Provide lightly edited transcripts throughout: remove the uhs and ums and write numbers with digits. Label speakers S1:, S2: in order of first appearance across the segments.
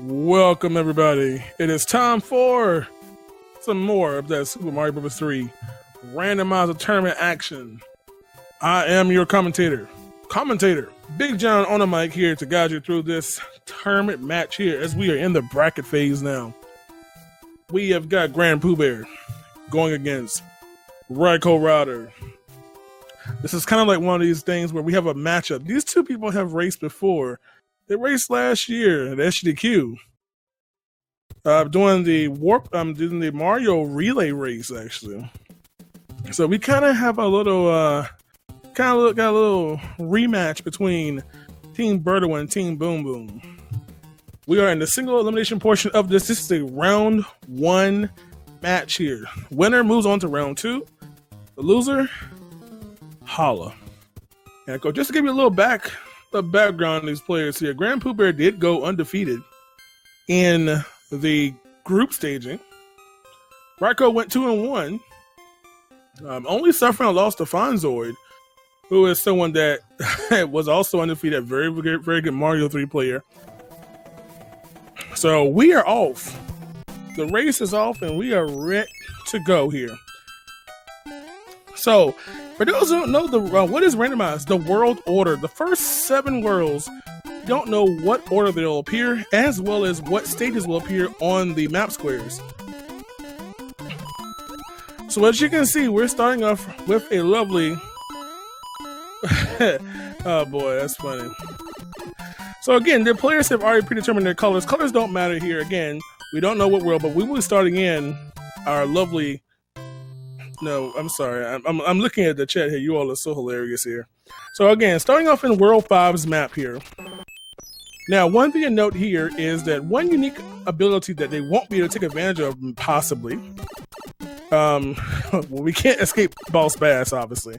S1: Welcome everybody. It is time for some more of that Super Mario Bros. 3 Randomizer tournament action. I am your commentator, BigJon on the mic here to guide you through this tournament match here as we are in the bracket phase now. We have got POOBear going against RaikouRider. This is kind of like one of these things where we have a matchup. These two people have raced before. They raced last year at SDQ. Doing the Mario relay race actually. So we kind of have a little, got a little rematch between Team Birdo and Team Boom Boom. We are in the single elimination portion of this. This is a round 1 match here. Winner moves on to round 2. The loser, holla. And just to give you a little background on these players here. POOBear did go undefeated in the group staging. Raikou went 2-1. Only suffering a loss to Fonzoid, who is someone that was also undefeated, very good Mario 3 player. So we are off. The race is off and we are ready to go here. So, for those who don't know what is randomized, the world order. The first 7 worlds don't know what order they'll appear, as well as what stages will appear on the map squares. So as you can see, we're starting off with a lovely... oh boy, that's funny. So again, the players have already predetermined their colors. Colors don't matter here. Again, we don't know what world, but we will be starting in our lovely... No, I'm sorry. I'm looking at the chat here. You all are so hilarious here. So again, starting off in World 5's map here. Now, one thing to note here is that one unique ability that they won't be able to take advantage of, possibly. Well, we can't escape Boss Bass, obviously.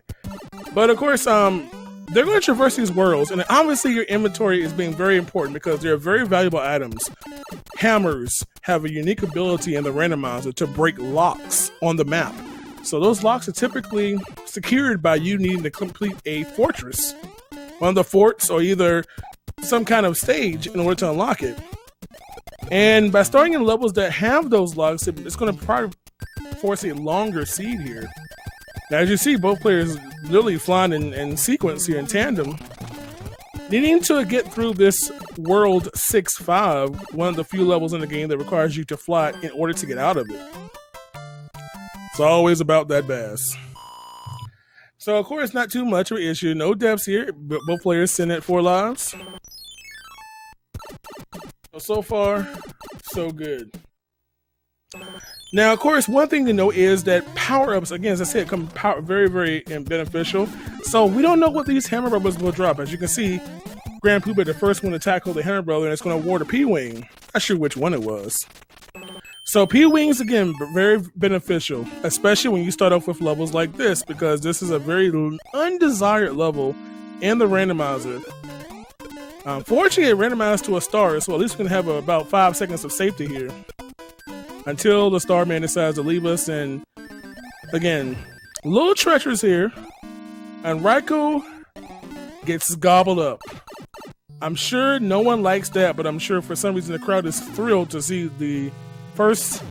S1: But of course, they're going to traverse these worlds, and obviously your inventory is being very important because they're very valuable items. Hammers have a unique ability in the randomizer to break locks on the map. So those locks are typically secured by you needing to complete a fortress, one of the forts, or either some kind of stage in order to unlock it. And by starting in levels that have those locks, it's going to probably force a longer seed here. Now, as you see, both players literally flying in sequence here in tandem. Needing to get through this World 6-5, one of the few levels in the game that requires you to fly in order to get out of it. It's always about that bass. So, of course, not too much of an issue. No deaths here. But both players sitting at 4 lives. So far, so good. Now, of course, one thing to know is that power-ups, again, as I said, come very beneficial. So, we don't know what these Hammer Brothers will drop. As you can see, POOBear, the first one to tackle the Hammer Brother, and it's going to award a P-Wing. Not sure which one it was. So P-Wings, again, very beneficial, especially when you start off with levels like this, because this is a very undesired level in the randomizer. Fortunately, it randomized to a star, so at least we can have about 5 seconds of safety here until the Starman decides to leave us. And again, a little treacherous here, and Raikou gets gobbled up. I'm sure no one likes that, but I'm sure for some reason the crowd is thrilled to see the first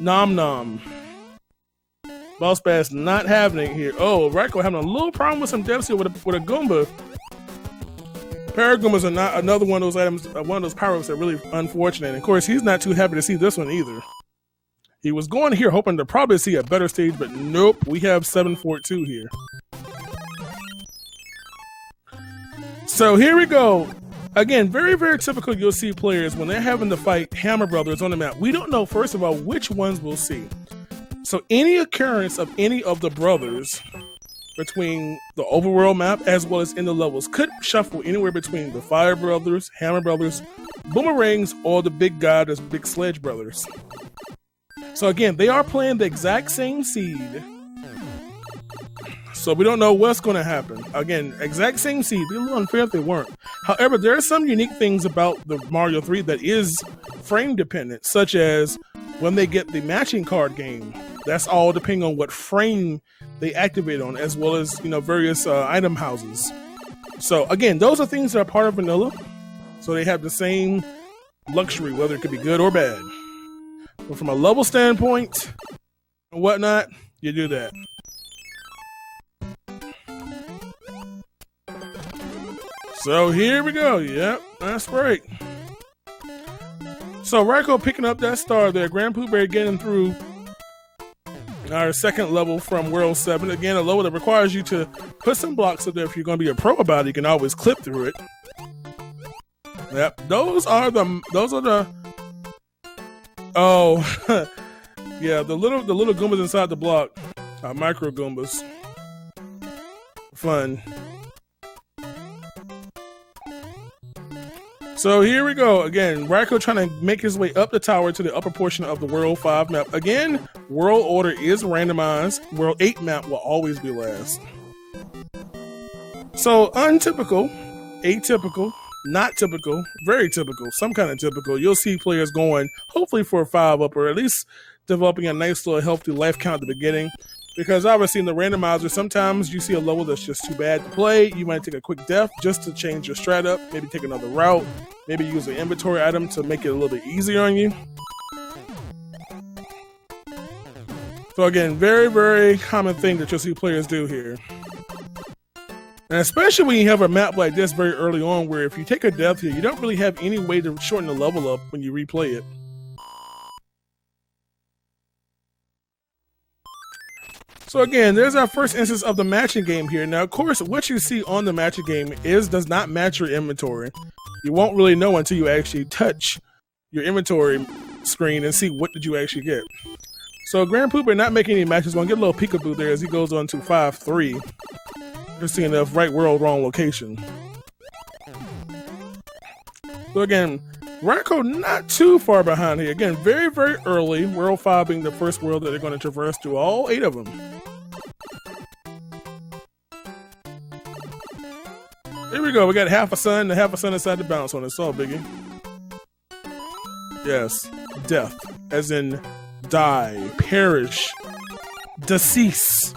S1: Nom Nom. Boss Bass not having it here. Oh, Raikou having a little problem with some deaths here with a Goomba. Paragoombas are not another one of those items, one of those power-ups that are really unfortunate. And of course, he's not too happy to see this one either. He was going here hoping to probably see a better stage, but nope, we have 742 here. So here we go. Again, very typical you'll see players when they're having to fight Hammer Brothers on the map. We don't know, first of all, which ones we'll see. So any occurrence of any of the brothers between the overworld map as well as in the levels could shuffle anywhere between the Fire Brothers, Hammer Brothers, Boomerangs, or the Big God as Big Sledge Brothers. So again, they are playing the exact same seed. So we don't know what's going to happen. Again, exact same seed. It'd be a little unfair if they weren't. However, there are some unique things about the Mario 3 that is frame dependent, such as when they get the matching card game. That's all depending on what frame they activate on, as well as, you know, various item houses. So again, those are things that are part of vanilla. So they have the same luxury, whether it could be good or bad. But from a level standpoint and whatnot, you do that. So here we go. Yep, that's right. So Raikou picking up that star there. Grand POOBear getting through our second level from World 7. Again, a level that requires you to put some blocks up there. If you're going to be a pro about it, you can always clip through it. Yep, those are the oh yeah, the little Goombas inside the block are micro Goombas. Fun. So here we go. Again, Raikou trying to make his way up the tower to the upper portion of the World 5 map. Again, World Order is randomized. World 8 map will always be last. So untypical, atypical, not typical, very typical, some kind of typical. You'll see players going hopefully for a 5-up or at least developing a nice little healthy life count at the beginning. Because obviously in the randomizer, sometimes you see a level that's just too bad to play. You might take a quick death just to change your strat up, maybe take another route, maybe use an inventory item to make it a little bit easier on you. So again, very, very common thing that you'll see players do here. And especially when you have a map like this very early on, where if you take a death here, you don't really have any way to shorten the level up when you replay it. So again, there's our first instance of the matching game here. Now, of course, what you see on the matching game does not match your inventory. You won't really know until you actually touch your inventory screen and see what did you actually get. So Grand POOBear not making any matches, gonna get a little peekaboo there as he goes on to 5-3. Just seeing the right world, wrong location. So again, Raikou not too far behind here. Again, very, very early. World 5 being the first world that they're going to traverse through, all 8 of them. Here we go. We got half a sun and half a sun inside the bounce on it. So, Biggie. Yes. Death. As in die, perish, decease,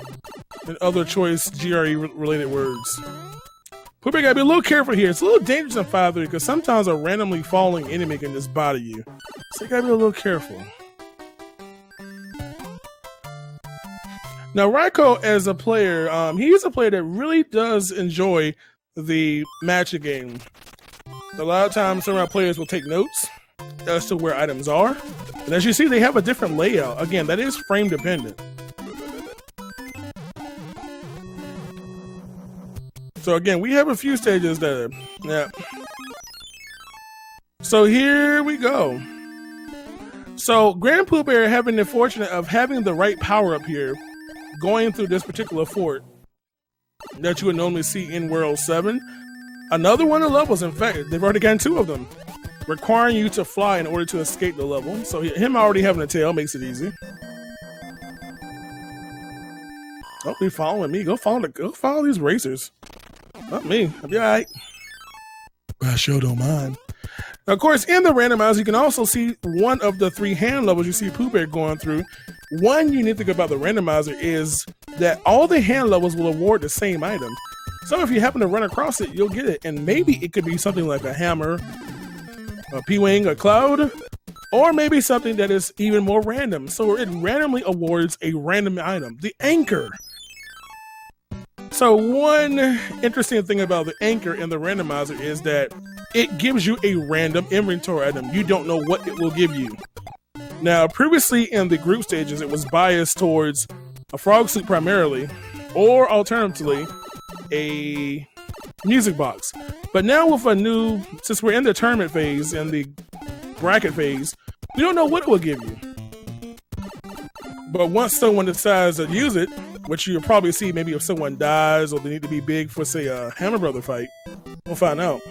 S1: and other choice GRE-related words. POOBear gotta be a little careful here. It's a little dangerous in 5-3 because sometimes a randomly falling enemy can just body you. So you gotta be a little careful. Now Raikou as a player, he's a player that really does enjoy the matching game. A lot of times some of our players will take notes as to where items are. And as you see, they have a different layout. Again, that is frame dependent. So again, we have a few stages there. Yeah. So here we go. So Grand POOBear having the fortunate of having the right power up here, going through this particular fort that you would normally see in World 7. Another one of the levels, in fact, they've already gotten 2 of them, requiring you to fly in order to escape the level. So him already having a tail makes it easy. Don't be following me. Go follow these racers. Not me. I'll be alright. I sure don't mind. Now, of course, in the randomizer, you can also see one of the 3 hand levels you see POOBear going through. One unique thing about the randomizer is that all the hand levels will award the same item. So if you happen to run across it, you'll get it. And maybe it could be something like a hammer, a P-Wing, a cloud, or maybe something that is even more random. So it randomly awards a random item, the anchor. So one interesting thing about the anchor in the randomizer is that it gives you a random inventory item. You don't know what it will give you. Now, previously in the group stages, it was biased towards a frog suit primarily, or alternatively, a music box. But now with a new, since we're in the tournament phase and the bracket phase, we don't know what it will give you. But once someone decides to use it, which you'll probably see maybe if someone dies or they need to be big for, say, a Hammer Brother fight, we'll find out.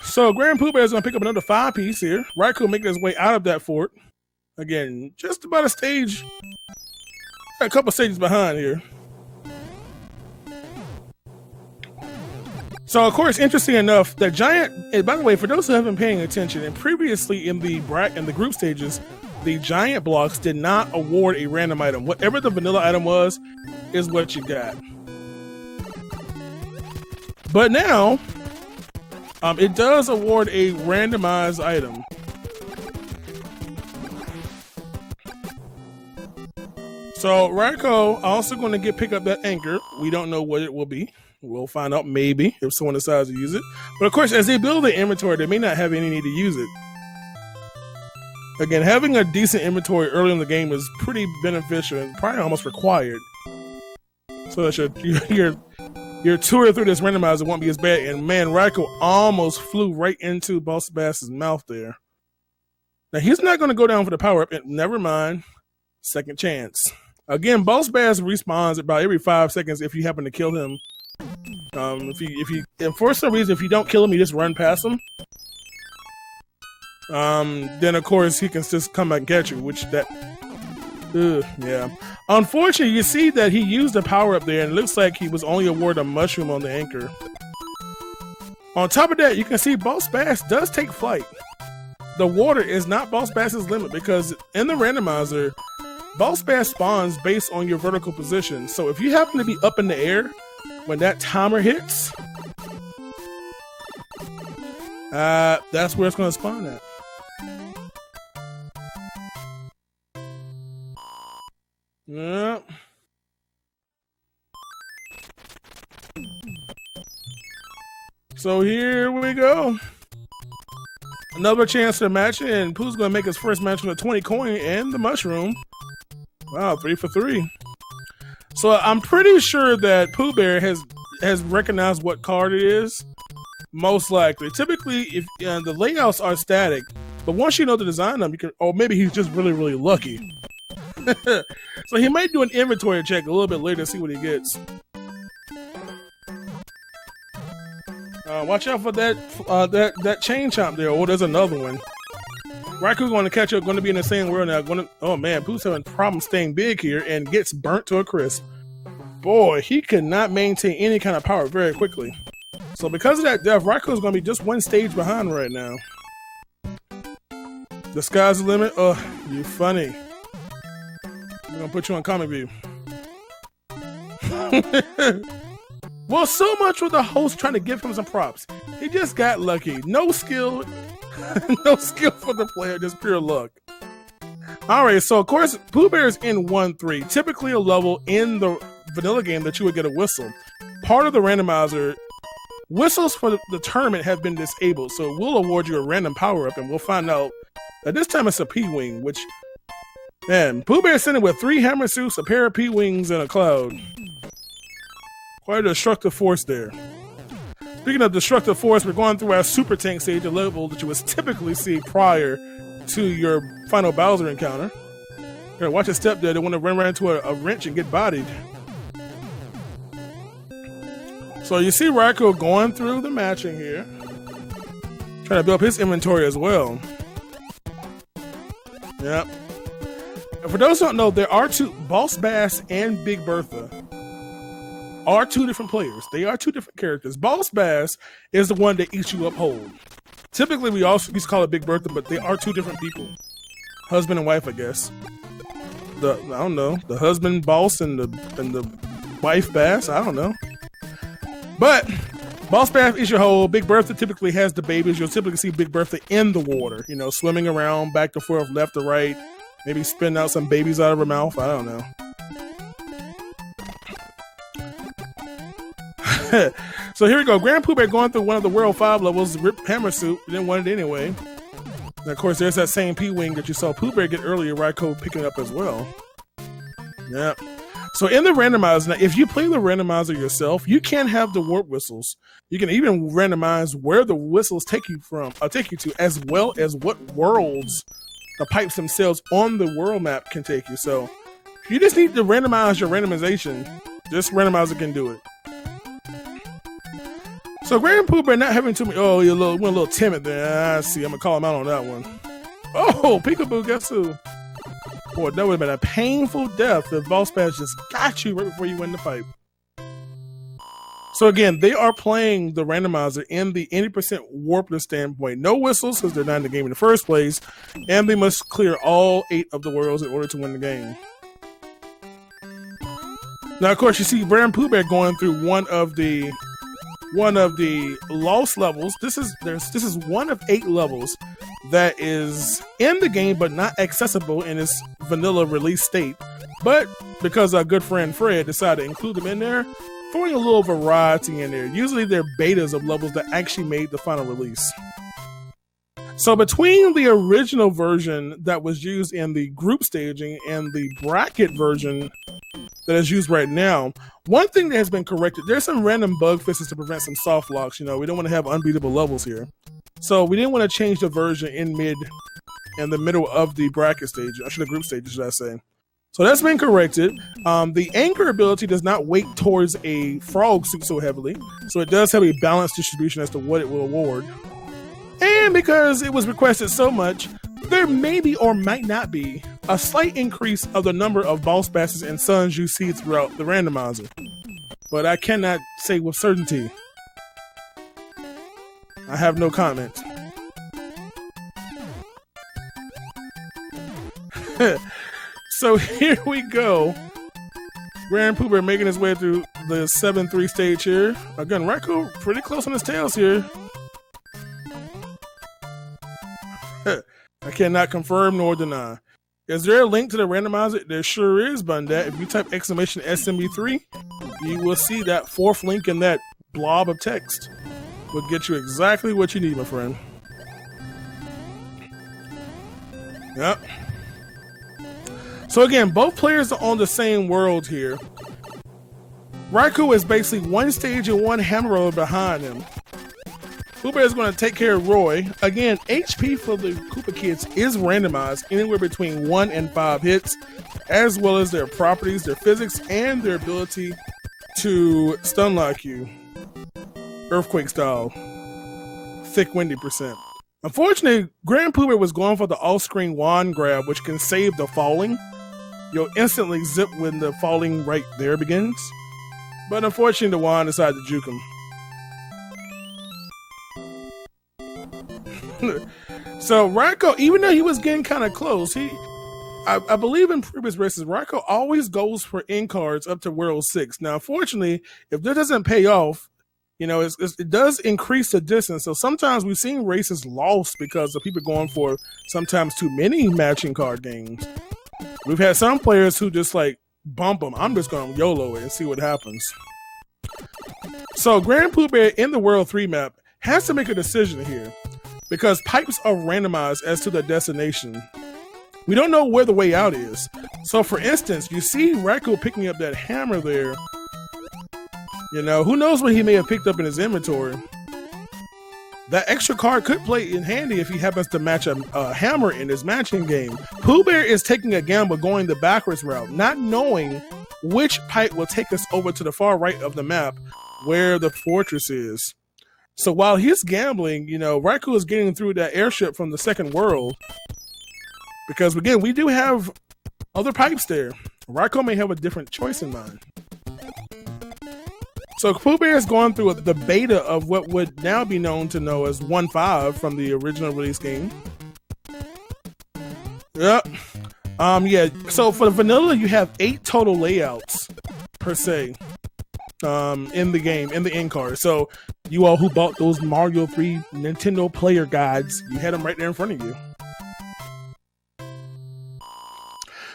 S1: So Grand POOBear is going to pick up another 5-piece here. Raikou making his way out of that fort. Again, just about a stage, a couple stages behind here. So, of course, interesting enough, that giant, and by the way, for those who haven't been paying attention, and previously in the group stages, the giant blocks did not award a random item. Whatever the vanilla item was, is what you got. But now, It does award a randomized item. So Raikou also going to pick up that anchor. We don't know what it will be. We'll find out maybe if someone decides to use it. But of course, as they build the inventory, they may not have any need to use it. Again, having a decent inventory early in the game is pretty beneficial and probably almost required. So that your tour through this randomizer won't be as bad. And man, Raikou almost flew right into Boss Bass's mouth there. Now he's not going to go down for the power up. Never mind. Second chance. Again, Boss Bass respawns about every 5 seconds if you happen to kill him. And for some reason, if you don't kill him, you just run past him. Then of course he can just come back and get you, which yeah. Unfortunately, you see that he used the power up there, and it looks like he was only awarded a mushroom on the anchor. On top of that, you can see Boss Bass does take flight. The water is not Boss Bass's limit because in the randomizer, Boss Bass spawns based on your vertical position. So if you happen to be up in the air when that timer hits, that's where it's going to spawn at. Yeah. So here we go. Another chance to match it, and Pooh's going to make his first match with a 20 coin and the mushroom. Wow, 3 for 3. So I'm pretty sure that POOBear has recognized what card it is. Most likely. Typically, if the layouts are static, but once you know the design of them, you can. Or maybe he's just really, really lucky. So he might do an inventory check a little bit later to see what he gets. Watch out for that chain chomp there. Oh, there's another one. Raikou's going to catch up. Going to be in the same world now. Oh man, Pooh's having problems staying big here and gets burnt to a crisp. Boy, he could not maintain any kind of power very quickly. So because of that death, Raikou's going to be just one stage behind right now. The sky's the limit. Oh, you funny. I'm gonna put you on comic view. Well, so much for the host trying to give him some props. He just got lucky. No skill. No skill for the player, just pure luck. Alright, so of course, POOBear is in 1-3. Typically a level in the vanilla game that you would get a whistle. Part of the randomizer, whistles for the tournament have been disabled, so we'll award you a random power-up, and we'll find out that this time it's a P-Wing, which... Man, POOBear sent it with 3 hammer suits, a pair of P-Wings, and a cloud. Quite a destructive force there. Speaking of destructive force, we're going through our super tank stage, a level that you would typically see prior to your final Bowser encounter. Here, watch a step there. They want to run right into a wrench and get bodied. So you see Raikou going through the matching here. Trying to build up his inventory as well. Yep. And for those who don't know, there are two, Boss Bass and Big Bertha are 2 different players. They are 2 different characters. Boss Bass is the one that eats you up whole. Typically, we also used to call it Big Bertha, but they are 2 different people. Husband and wife, I guess. I don't know. The husband boss and the wife Bass. I don't know. But Boss Bass eats your whole. Big Bertha typically has the babies. You'll typically see Big Bertha in the water. You know, swimming around back and forth, left to right. Maybe spitting out some babies out of her mouth. I don't know. So here we go. Grand POOBear going through one of the World 5 levels, ripped hammer suit. Didn't want it anyway. And of course, there's that same P-Wing that you saw POOBear get earlier, Raikou picking up as well. Yeah. So in the randomizer, now if you play the randomizer yourself, you can have the warp whistles. You can even randomize where the whistles take you to, as well as what worlds the pipes themselves on the world map can take you. So you just need to randomize your randomization. This randomizer can do it. So Grand POOBear not having too many. Oh, you went a little timid there. I see. I'm gonna call him out on that one. Oh, Peekaboo, guess who? Boy, that would have been a painful death if Boss Bass just got you right before you win the fight. So again, they are playing the randomizer in the 80% warpless standpoint. No whistles because they're not in the game in the first place, and they must clear all 8 of the worlds in order to win the game. Now, of course, you see Grand POOBear going through one of the one of the lost levels. This is one of 8 levels that is in the game but not accessible in its vanilla release state. But because our good friend Fred decided to include them in there, throwing a little variety in there. Usually they're betas of levels that actually made the final release. So between the original version that was used in the group staging and the bracket version that is used right now, one thing that has been corrected, there's some random bug fixes to prevent some soft locks. You know, we don't want to have unbeatable levels here. So we didn't want to change the version in the middle of the bracket stage. I should have group stage, should I say. So that's been corrected. The anchor ability does not weight towards a frog suit so heavily. So it does have a balanced distribution as to what it will award. And because it was requested so much, there may be or might not be a slight increase of the number of boss basses and suns you see throughout the randomizer. But I cannot say with certainty. I have no comment. So here we go. Grand POOBear making his way through the 7-3 stage here. Again, Raikou pretty close on his tails here. I cannot confirm nor deny. Is there a link to the randomizer? There sure is, Bundat. If you type exclamation SMB3, you will see that 4th link in that blob of text. Will get you exactly what you need, my friend. Yep. So again, both players are on the same world here. Raikou is basically one stage and one hammer roll behind him. POOBear is going to take care of Roy. Again, HP for the Koopa Kids is randomized anywhere between 1 and 5 hits, as well as their properties, their physics, and their ability to stun lock you. Earthquake style. Thick windy %. Unfortunately, Grand POOBear was going for the off-screen wand grab, which can save the falling. You'll instantly zip when the falling right there begins. But unfortunately, the wand decided to juke him. So Raikou, even though he was getting kind of close, I believe in previous races, Raikou always goes for end cards up to World 6. Now, unfortunately, if that doesn't pay off, you know, it does increase the distance. So sometimes we've seen races lost because of people going for sometimes too many matching card games. We've had some players who just like bump them. I'm just going to YOLO it and see what happens. So Grand POOBear in the World 3 map has to make a decision here, because pipes are randomized as to their destination. We don't know where the way out is. So for instance, you see Raikou picking up that hammer there. You know, who knows what he may have picked up in his inventory. That extra card could play in handy if he happens to match a hammer in his matching game. POOBear is taking a gamble going the backwards route, not knowing which pipe will take us over to the far right of the map where the fortress is. So while he's gambling, you know, Raikou is getting through that airship from the second world. Because again, we do have other pipes there. Raikou may have a different choice in mind. So POOBear is going through the beta of what would now be known to know as 1.5 from the original release game. Yep. Yeah, so for the vanilla, you have 8 total layouts per se. In the game, in the end card. So you all who bought those Mario 3 Nintendo player guides, you had them right there in front of you.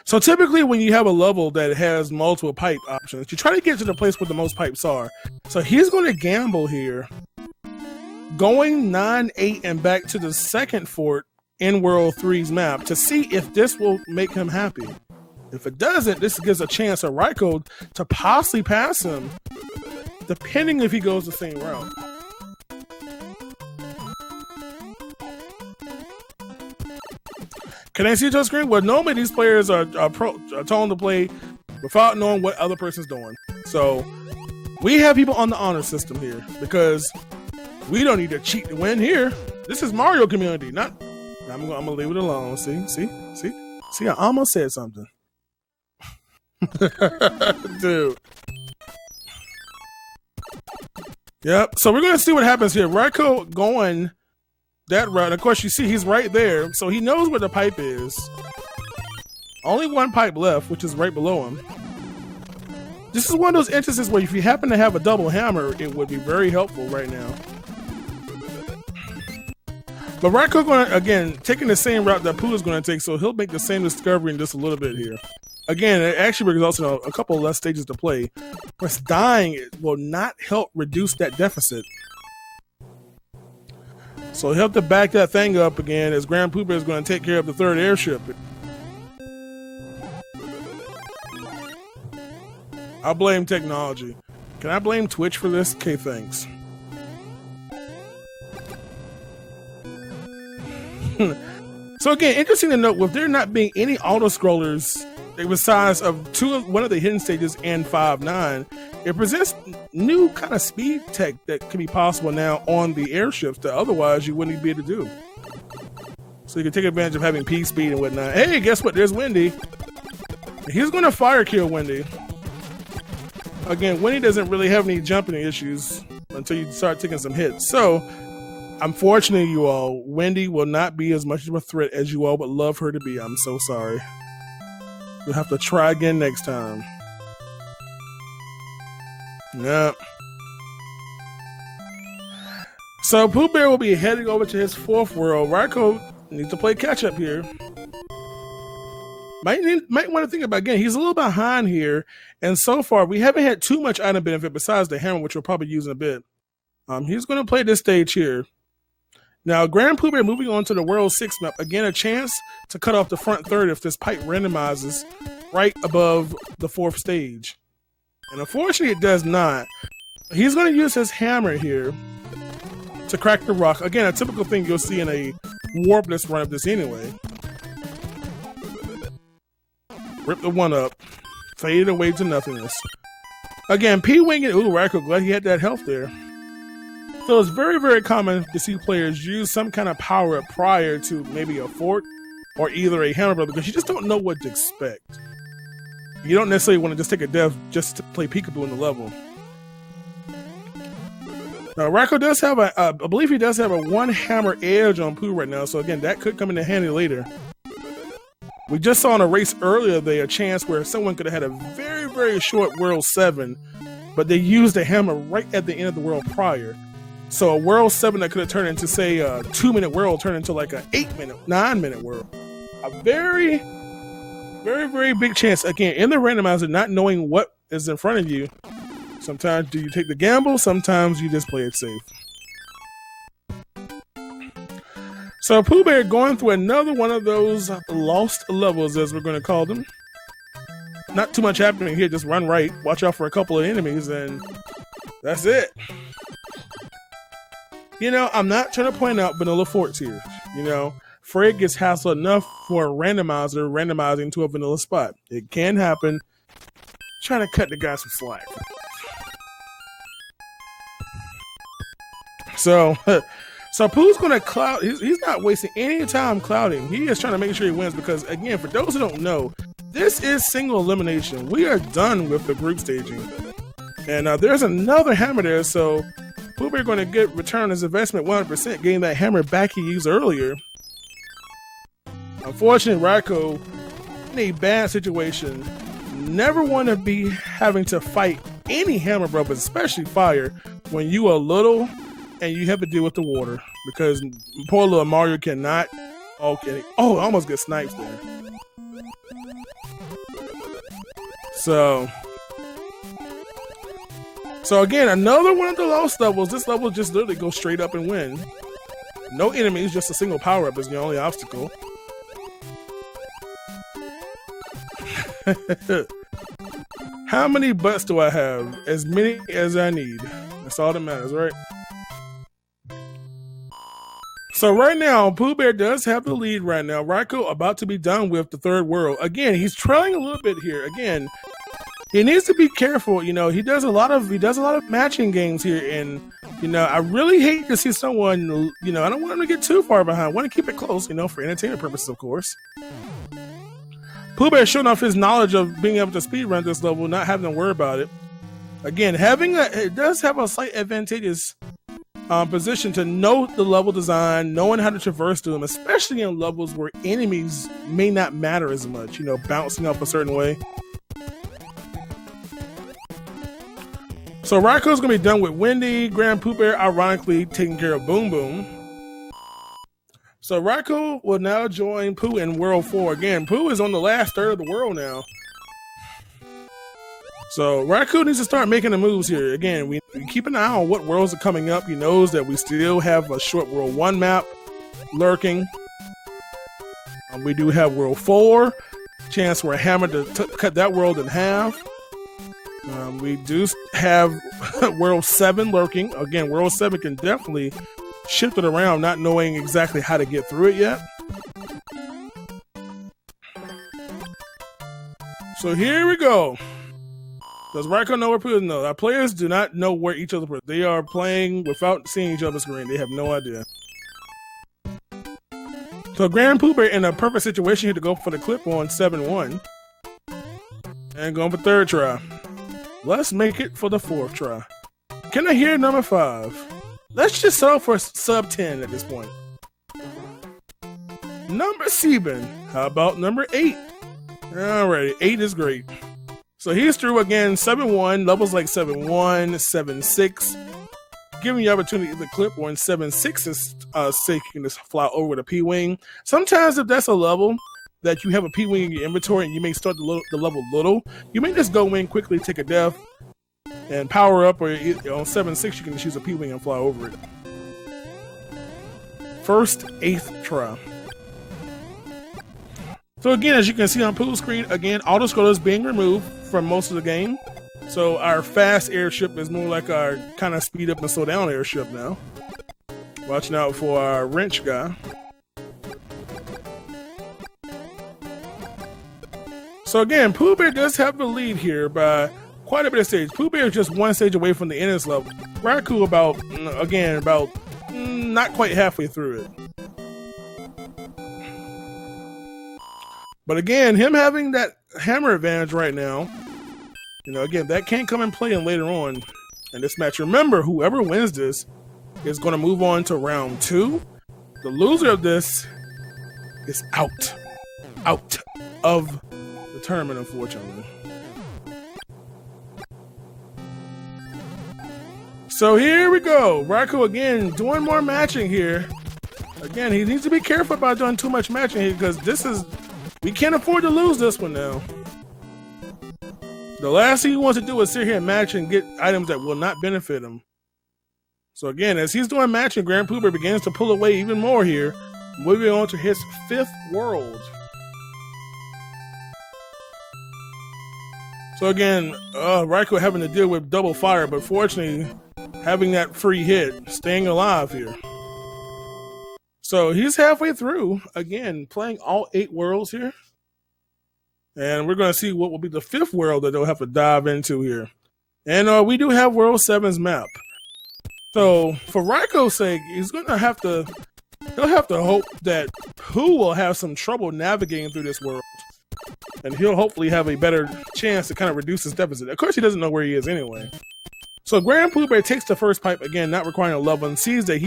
S1: So typically when you have a level that has multiple pipe options, you try to get to the place where the most pipes are. So he's going to gamble here, going 9, 8, and back to the second fort in World 3's map to see if this will make him happy. If it doesn't, this gives a chance for Raikou to possibly pass him, depending if he goes the same route. Can I see it on screen? Well, normally these players are told to play without knowing what other person's doing. So we have people on the honor system here because we don't need to cheat to win here. This is Mario community, not. I'm gonna leave it alone. See, I almost said something. Dude. Yep. So we're going to see what happens here. Raikou going that route. Of course, you see he's right there. So he knows where the pipe is. Only one pipe left, which is right below him. This is one of those instances where if you happen to have a double hammer, it would be very helpful right now. But Raikou going to, again, taking the same route that Pooh is going to take, so he'll make the same discovery in just a little bit here. Again, it actually results in a couple less stages to play. But dying will not help reduce that deficit. So he'll have to back that thing up again as Grand POOBear is going to take care of the third airship. I'll blame technology. Can I blame Twitch for this? Okay, thanks. So again, interesting to note, with there not being any auto-scrollers besides of one of the hidden stages and 5-9, it presents new kind of speed tech that can be possible now on the airships that otherwise you wouldn't be able to do. So you can take advantage of having P speed and whatnot. Hey, guess what? There's Wendy. He's going to fire kill Wendy. Again, Wendy doesn't really have any jumping issues until you start taking some hits. So, unfortunately, you all, Wendy will not be as much of a threat as you all would love her to be. I'm so sorry. You'll have to try again next time. Yep. So POOBear will be heading over to his fourth world. Raikou needs to play catch up here. Might want to think about, again, he's a little behind here, and so far we haven't had too much item benefit besides the hammer, which we'll probably use in a bit. He's going to play this stage here. Now, Grand POOBear moving on to the World 6 map. Again, a chance to cut off the front third if this pipe randomizes right above the fourth stage. And unfortunately, it does not. He's going to use his hammer here to crack the rock. Again, a typical thing you'll see in a warpless run of this anyway. Rip the one up. Fade away to nothingness. Again, P-winging. Ooh, Raikou, glad he had that health there. So it's very, very common to see players use some kind of power-up prior to maybe a fort or either a hammer blow because you just don't know what to expect. You don't necessarily want to just take a death just to play peekaboo in the level. Now, Raikou does have I believe he does have a one hammer edge on Pooh right now, so again, that could come into handy later. We just saw in a race earlier there a chance where someone could have had a very, very short World 7, but they used a hammer right at the end of the world prior. So a World 7 that could have turned into, say, a 2-minute world turned into like an 9-minute world. A very, very, very big chance. Again, in the randomizer, not knowing what is in front of you. Sometimes do you take the gamble, sometimes you just play it safe. So POOBear going through another one of those lost levels, as we're going to call them. Not too much happening here, just run right, watch out for a couple of enemies, and that's it. You know, I'm not trying to point out vanilla forts here. You know, Fred gets hassled enough for a randomizer randomizing to a vanilla spot. It can happen. Trying to cut the guy some slack. So Pooh's going to cloud. He's not wasting any time clouding. He is trying to make sure he wins because, again, for those who don't know, this is single elimination. We are done with the group staging. And there's another hammer there, so POOBear going to get return on his investment 100%, getting that hammer back he used earlier. Unfortunately, Raikou, in a bad situation, never want to be having to fight any hammer brothers, especially fire, when you are little and you have to deal with the water, because poor little Mario cannot. Okay. Oh, I almost get sniped there. So again, another one of the lost levels. This level just literally goes straight up and win. No enemies, just a single power-up is the only obstacle. How many butts do I have? As many as I need. That's all that matters, right? So right now, POOBear does have the lead right now. Raikou about to be done with the third world. Again, he's trailing a little bit here. Again, he needs to be careful. You know, he does a lot of matching games here, and you know, I really hate to see someone. You know, I don't want him to get too far behind. I want to keep it close. You know, for entertainment purposes, of course. POOBear showing off his knowledge of being able to speedrun this level, not having to worry about it. Again, it does have a slight advantageous position to know the level design, knowing how to traverse through them, especially in levels where enemies may not matter as much, you know, bouncing up a certain way. So Raikou's gonna be done with Wendy, Grand POOBear ironically taking care of Boom Boom. So Raikou will now join Pooh in World 4. Again, Pooh is on the last third of the world now. So Raikou needs to start making the moves here. Again, we keep an eye on what worlds are coming up. He knows that we still have a short World 1 map lurking. We do have World 4. Chance for a hammer to cut that world in half. We do have World 7 lurking. Again, World 7 can definitely shift it around, not knowing exactly how to get through it yet. So here we go. Does Raikou know where Pooh is? No, our players do not know where each other is. They are playing without seeing each other's screen. They have no idea. So Grand POOBear in a perfect situation here to go for the clip on 7-1. And going for third try. Let's make it for the fourth try. Can I hear number 5? Let's just settle for sub 10 at this point. Number 7. How about number 8? Alrighty, 8 is great. So he's through again, 7-1, levels like 7-1, 7-6. Giving you opportunity to clip on 7-6's sake, you can just fly over with a P-Wing. Sometimes if that's a level that you have a P-Wing in your inventory and you may start the level little, you may just go in quickly, take a death, and power up, or on 7-6 you can just use a P-Wing and fly over it. First 8th try. So again, as you can see on Pooh's screen, again, autoscroller is being removed from most of the game. So our fast airship is more like our kind of speed up and slow down airship now. Watching out for our wrench guy. So again, POOBear does have the lead here by quite a bit of stage. POOBear is just one stage away from the endless level. Raikou about not quite halfway through it. But again, him having that hammer advantage right now, again, that can't come and play in later on in this match. Remember, whoever wins this is going to move on to round 2. The loser of this is out of the tournament, unfortunately. So here we go. Raikou again doing more matching here. Again, he needs to be careful about doing too much matching here because we can't afford to lose this one now. The last thing he wants to do is sit here and match and get items that will not benefit him. So again, as he's doing matching, Grand POOBear begins to pull away even more here, moving on to his 5th world. So again, Raikou having to deal with double fire, but fortunately, having that free hit, staying alive here. So he's halfway through, again, playing all 8 worlds here. And we're going to see what will be the 5th world that they'll have to dive into here. And we do have World 7's map. So for Raikou's sake, he'll have to hope that Pooh will have some trouble navigating through this world. And he'll hopefully have a better chance to kind of reduce his deficit. Of course, he doesn't know where he is anyway. So Grand POOBear takes the first pipe, again, not requiring a level, and sees that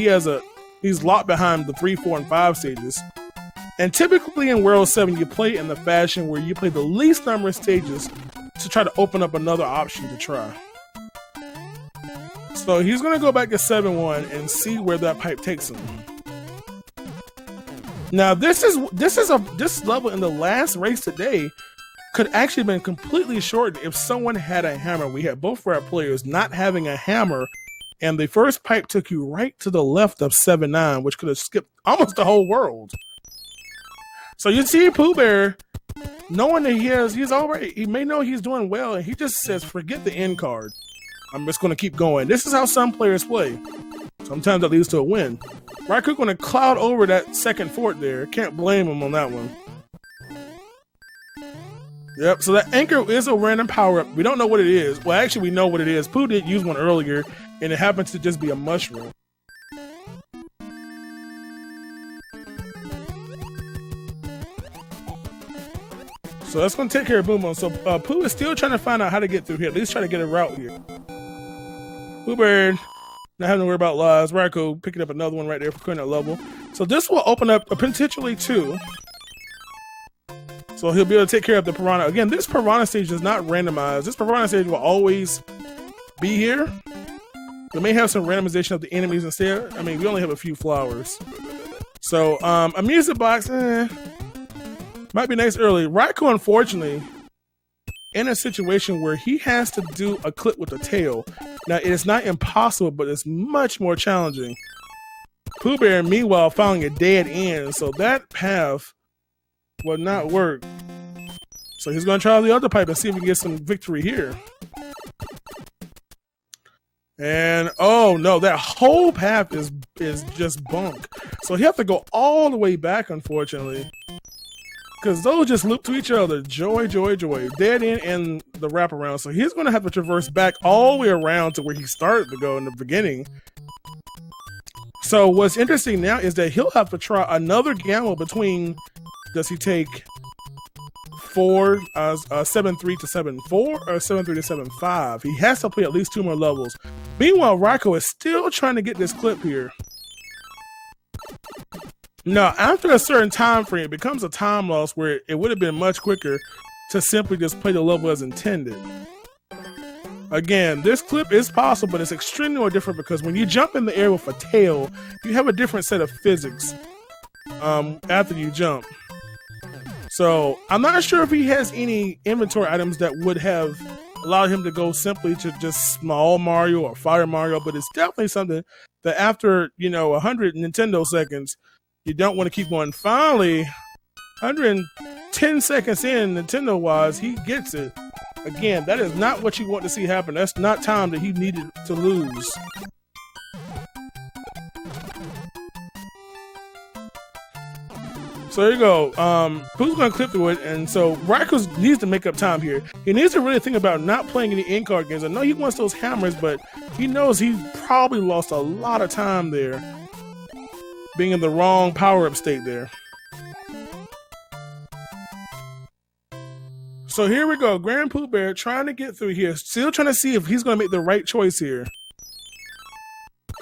S1: he's locked behind the 3, 4, and 5 stages. And typically in World 7, you play in the fashion where you play the least number of stages to try to open up another option to try. So he's going to go back to 7-1 and see where that pipe takes him. Now this level in the last race today could actually have been completely shortened if someone had a hammer. We had both of our players not having a hammer, and the first pipe took you right to the left of 7-9, which could have skipped almost the whole world. So you see POOBear, knowing that he may know he's doing well, and he just says, forget the end card. I'm just going to keep going. This is how some players play. Sometimes that leads to a win. Raikou going to cloud over that second fort there. Can't blame him on that one. Yep, so that anchor is a random power-up. We don't know what it is. Well, actually, we know what it is. Pooh did use one earlier, and it happens to just be a mushroom. So that's going to take care of Boom Boom. So Pooh is still trying to find out how to get through here. At least try to get a route here. POOBear, not having to worry about lives. Raikou picking up another one right there for clearing that level. So this will open up potentially 2. So he'll be able to take care of the Piranha. Again, this Piranha stage is not randomized. This Piranha stage will always be here. We may have some randomization of the enemies instead. I mean, we only have a few flowers. So, a music box, might be nice early. Raikou, unfortunately, in a situation where he has to do a clip with the tail. Now, it is not impossible, but it's much more challenging. POOBear, meanwhile, found a dead end, so that path will not work. So he's going to try the other pipe and see if we can get some victory here. And, oh no, that whole path is just bunk. So he have to go all the way back, unfortunately. Because those just loop to each other. Joy, joy, joy. Dead end and the wraparound. So he's going to have to traverse back all the way around to where he started to go in the beginning. So what's interesting now is that he'll have to try another gamble between, does he take 7-3 to 7-4 or 7-3 to 7-5? He has to play at least 2 more levels. Meanwhile, Raikou is still trying to get this clip here. Now, after a certain time frame, it becomes a time loss where it would have been much quicker to simply just play the level as intended. Again, this clip is possible, but it's extremely more different because when you jump in the air with a tail, you have a different set of physics after you jump. So, I'm not sure if he has any inventory items that would have allowed him to go simply to just small Mario or Fire Mario, but it's definitely something that after, 100 Nintendo seconds, you don't want to keep going. Finally, 110 seconds in, Nintendo-wise, he gets it. Again, that is not what you want to see happen. That's not time that he needed to lose. So there you go. Who's going to clip through it? And so Raikou needs to make up time here. He needs to really think about not playing any in-card games. I know he wants those hammers, but he knows he's probably lost a lot of time there, being in the wrong power-up state there. So here we go. Grand POOBear trying to get through here. Still trying to see if he's going to make the right choice here.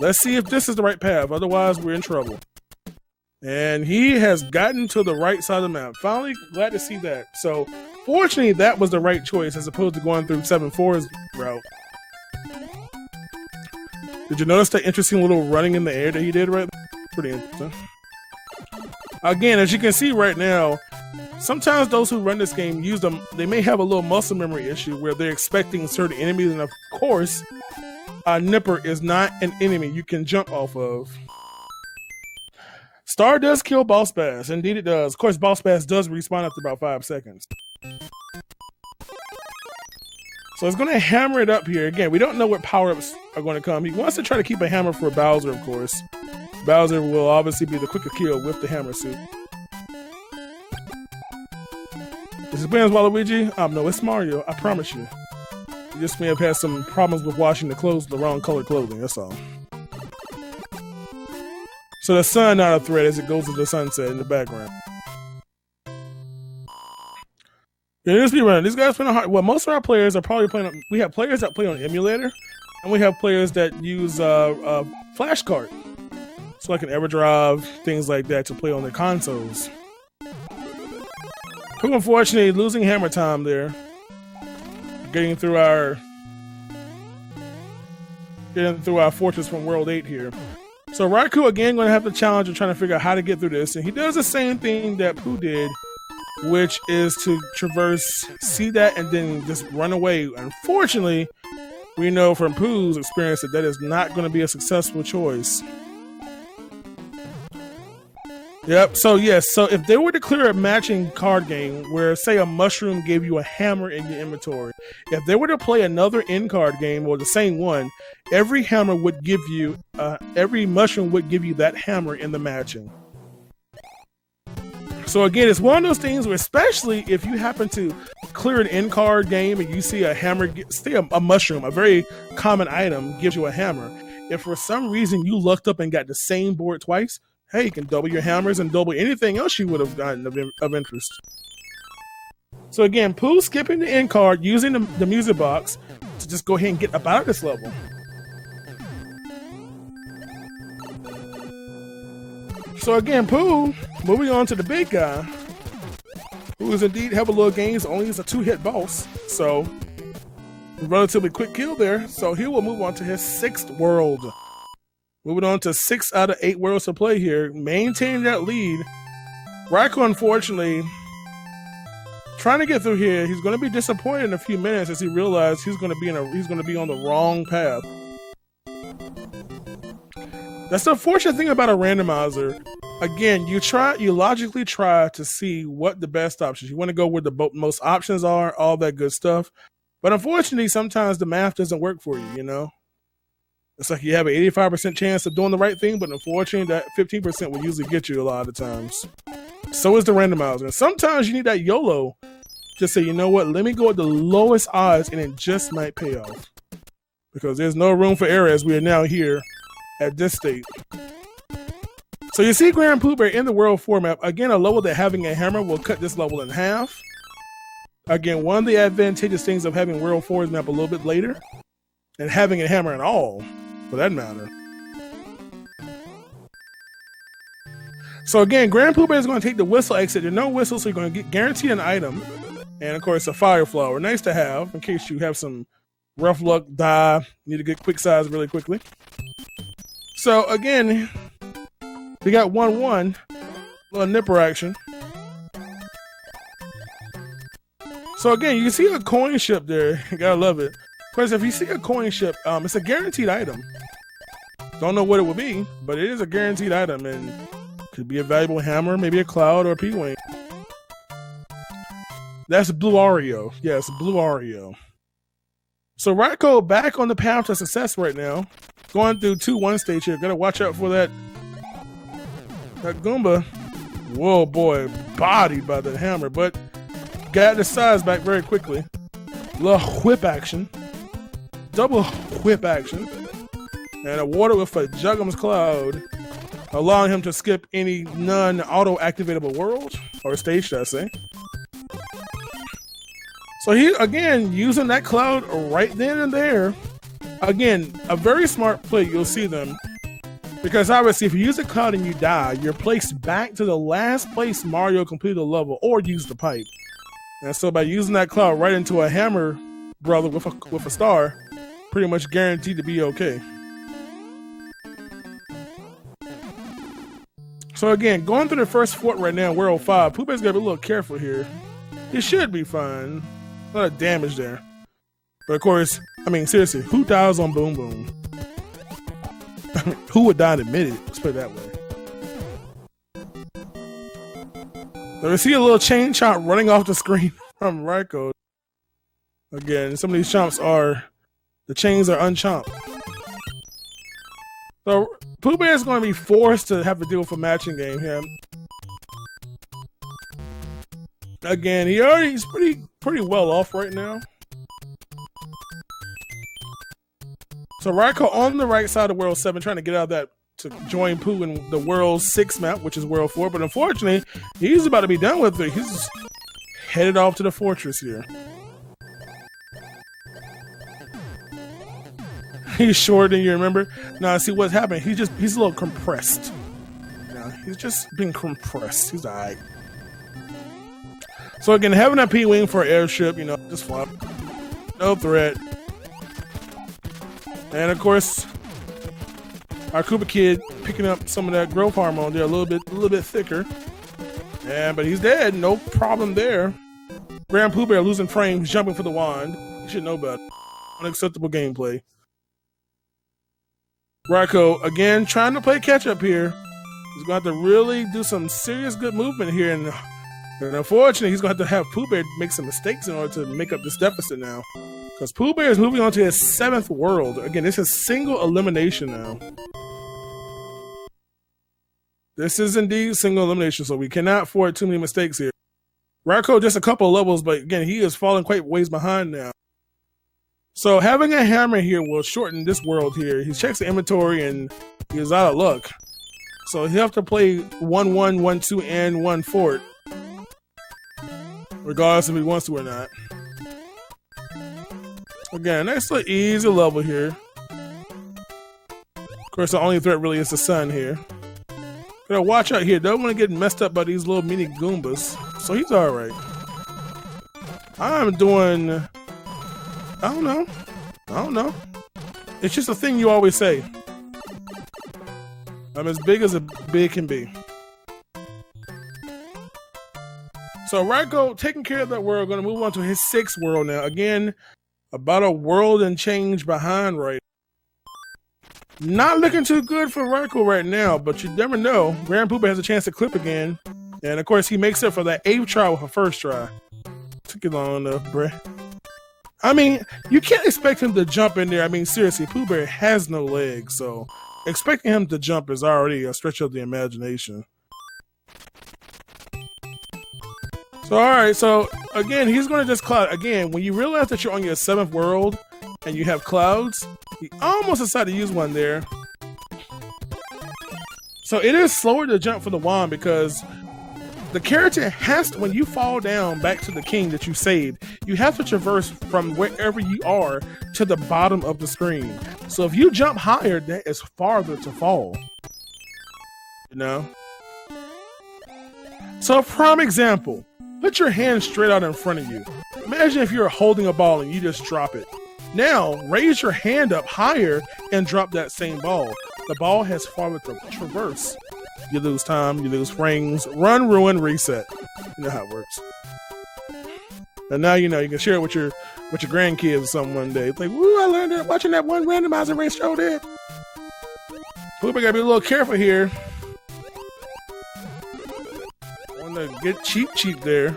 S1: Let's see if this is the right path. Otherwise, we're in trouble. And he has gotten to the right side of the map. Finally, glad to see that. So, fortunately, that was the right choice as opposed to going through 7-4's route. Did you notice that interesting little running in the air that he did right there? Pretty interesting. Again, as you can see right now, sometimes those who run this game use them. They may have a little muscle memory issue where they're expecting certain enemies, and of course, a Nipper is not an enemy you can jump off of. Star does kill Boss Bass. Indeed it does. Of course, Boss Bass does respawn after about 5 seconds. So it's going to hammer it up here. Again, we don't know what power-ups are going to come. He wants to try to keep a hammer for Bowser, of course. Bowser will obviously be the quicker kill with the hammer suit. Is it playing as Waluigi? No, it's Mario. I promise you. You just may have had some problems with washing the clothes, the wrong color clothing. That's all. So the sun not a threat as it goes to the sunset in the background. Yeah, this speedrun. These guys playing hard. Well, most of our players are probably playing. We have players that play on emulator, and we have players that use flash card, so like an EverDrive, things like that, to play on their consoles. Who unfortunately losing hammer time there, getting through our fortress from World 8 here. So Raikou again going to have the challenge of trying to figure out how to get through this, and he does the same thing that Pooh did, which is to traverse, see that, and then just run away. Unfortunately, we know from Pooh's experience that that is not going to be a successful choice. Yep, so yes, so if they were to clear a matching card game where, say, a mushroom gave you a hammer in your inventory, if they were to play another in-card game, or the same one, every hammer would give you, every mushroom would give you that hammer in the matching. So again, it's one of those things where, especially if you happen to clear an in-card game and you see a hammer, say a mushroom, a very common item, gives you a hammer. If for some reason you lucked up and got the same board twice, hey, you can double your hammers and double anything else you would have gotten of interest. So again, Pooh skipping the end card, using the music box to just go ahead and get up out of this level. So again, Pooh, moving on to the big guy, who is indeed have a little games, only is a 2-hit boss. So Relatively quick kill there. So he will move on to his 6th world. Moving on to 6 out of 8 worlds to play here. Maintaining that lead. Raikou, unfortunately, trying to get through here. He's going to be disappointed in a few minutes as he realizes he's going to be on the wrong path. That's the unfortunate thing about a randomizer. Again, you logically try to see what the best options. You want to go where the most options are, all that good stuff. But unfortunately, sometimes the math doesn't work for you, you know? It's like you have an 85% chance of doing the right thing, but unfortunately, that 15% will usually get you a lot of times. So is the randomizer. And sometimes you need that YOLO to say, you know what, let me go at the lowest odds and it just might pay off. Because there's no room for error as we are now here at this state. So you see Grand POOBear in the World 4 map. Again, a level that having a hammer will cut this level in half. Again, one of the advantageous things of having World 4's map a little bit later and having a hammer at all, for that matter. So again, Grand POOBear is going to take the whistle exit. There's no whistle, so you're going to get guaranteed an item. And of course, a fire flower. Nice to have in case you have some rough luck, die, need to get quick size really quickly. So again, we got 1-1, little nipper action. So again, you can see a coin ship there. You gotta love it. Of course, if you see a coin ship, it's a guaranteed item. Don't know what it will be, but it is a guaranteed item and could be a valuable hammer, maybe a cloud or a P-Wing. That's Blue Oreo. Yes, Blue Oreo. So Raikou back on the path to success right now. Going through 2-1 stage here. Gotta watch out for that Goomba. Whoa, boy. Bodied by the hammer, but got the size back very quickly. Little whip action. Double whip action. And a water with a Juggum's Cloud, allowing him to skip any non-auto-activatable world, or stage, should I say. So he, again, using that cloud right then and there. Again, a very smart play, you'll see them. Because obviously, if you use a cloud and you die, you're placed back to the last place Mario completed the level, or use the pipe. And so by using that cloud right into a hammer brother with a star, pretty much guaranteed to be okay. So again, going through the first fort right now, World 5, POOBear's gotta be a little careful here. He should be fine. A lot of damage there. But of course, I mean, seriously, who dies on Boom Boom? I mean, who would die in a minute? Let's put it that way. So we see a little chain chomp running off the screen from Raikou. Again, some of these chomps the chains are unchomped. So POOBear is going to be forced to have to deal with a matching game here. Again, he's pretty well off right now. So Raikou on the right side of World 7, trying to get out of that to join Pooh in the World 6 map, which is World 4. But unfortunately, he's about to be done with it. He's headed off to the fortress here. He's shorter than you remember. Now, see what's happening. He's a little compressed. He's just being compressed. He's alright. So again, having a P-Wing for an airship, just flop. No threat. And of course, our Koopa Kid picking up some of that growth hormone there, a little bit thicker. But he's dead. No problem there. Grand POOBear losing frames, jumping for the wand. You should know better. Unacceptable gameplay. Raikou, again, trying to play catch-up here. He's going to have to really do some serious good movement here. And unfortunately, he's going to have POOBear make some mistakes in order to make up this deficit now. Because POOBear is moving on to his 7th world. Again, this is single elimination now. This is indeed single elimination, so we cannot afford too many mistakes here. Raikou just a couple of levels, but again, he is falling quite ways behind now. So having a hammer here will shorten this world here. He checks the inventory and he's out of luck. So he'll have to play 1-1, 1-2, and 1 fort. Regardless if he wants to or not. Again, nice little easy level here. Of course, the only threat really is the sun here. Gotta watch out here. Don't want to get messed up by these little mini Goombas. So he's alright. I'm doing I don't know. I don't know. It's just a thing you always say. I'm as big as a big can be. So Raikou taking care of that world, going to move on to his 6th world now. Again, about a world and change behind right. Not looking too good for Raikou right now, but you never know. Grand POOBear has a chance to clip again. And of course, he makes up for that 8th try with a 1st try. Took it long enough, bruh. I mean, you can't expect him to jump in there. I mean, seriously, POOBear has no legs, so expecting him to jump is already a stretch of the imagination. So, alright, so again, he's going to just cloud. Again, when you realize that you're on your 7th world and you have clouds, he almost decided to use one there. So it is slower to jump for the wand because the character has to, when you fall down back to the king that you saved, you have to traverse from wherever you are to the bottom of the screen. So if you jump higher, that is farther to fall. You know? So prime example, put your hand straight out in front of you. Imagine if you're holding a ball and you just drop it. Now, raise your hand up higher and drop that same ball. The ball has farther to traverse. You lose time, you lose frames, run, ruin, reset. You know how it works. And now you know you can share it with your grandkids or something one day. It's like, woo, I learned it watching that one randomizer race show there. POOBear gotta be a little careful here. Want to get cheap there.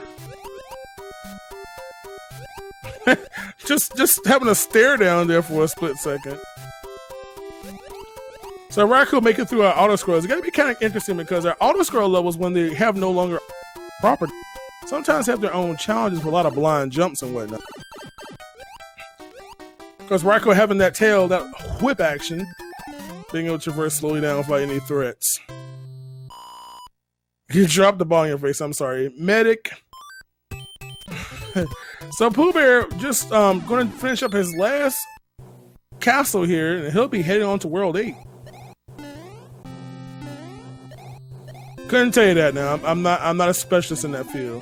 S1: just having a stare down there for a split second. So Raikou making through our auto scrolls. It's gotta be kind of interesting because our auto scroll levels, when they have no longer property, sometimes have their own challenges with a lot of blind jumps and whatnot. Because Raikou having that tail, that whip action, being able to traverse slowly down without any threats. You dropped the ball in your face, I'm sorry. Medic. So POOBear just going to finish up his last castle here, and he'll be heading on to World 8. Couldn't tell you that now. I'm not a specialist in that field.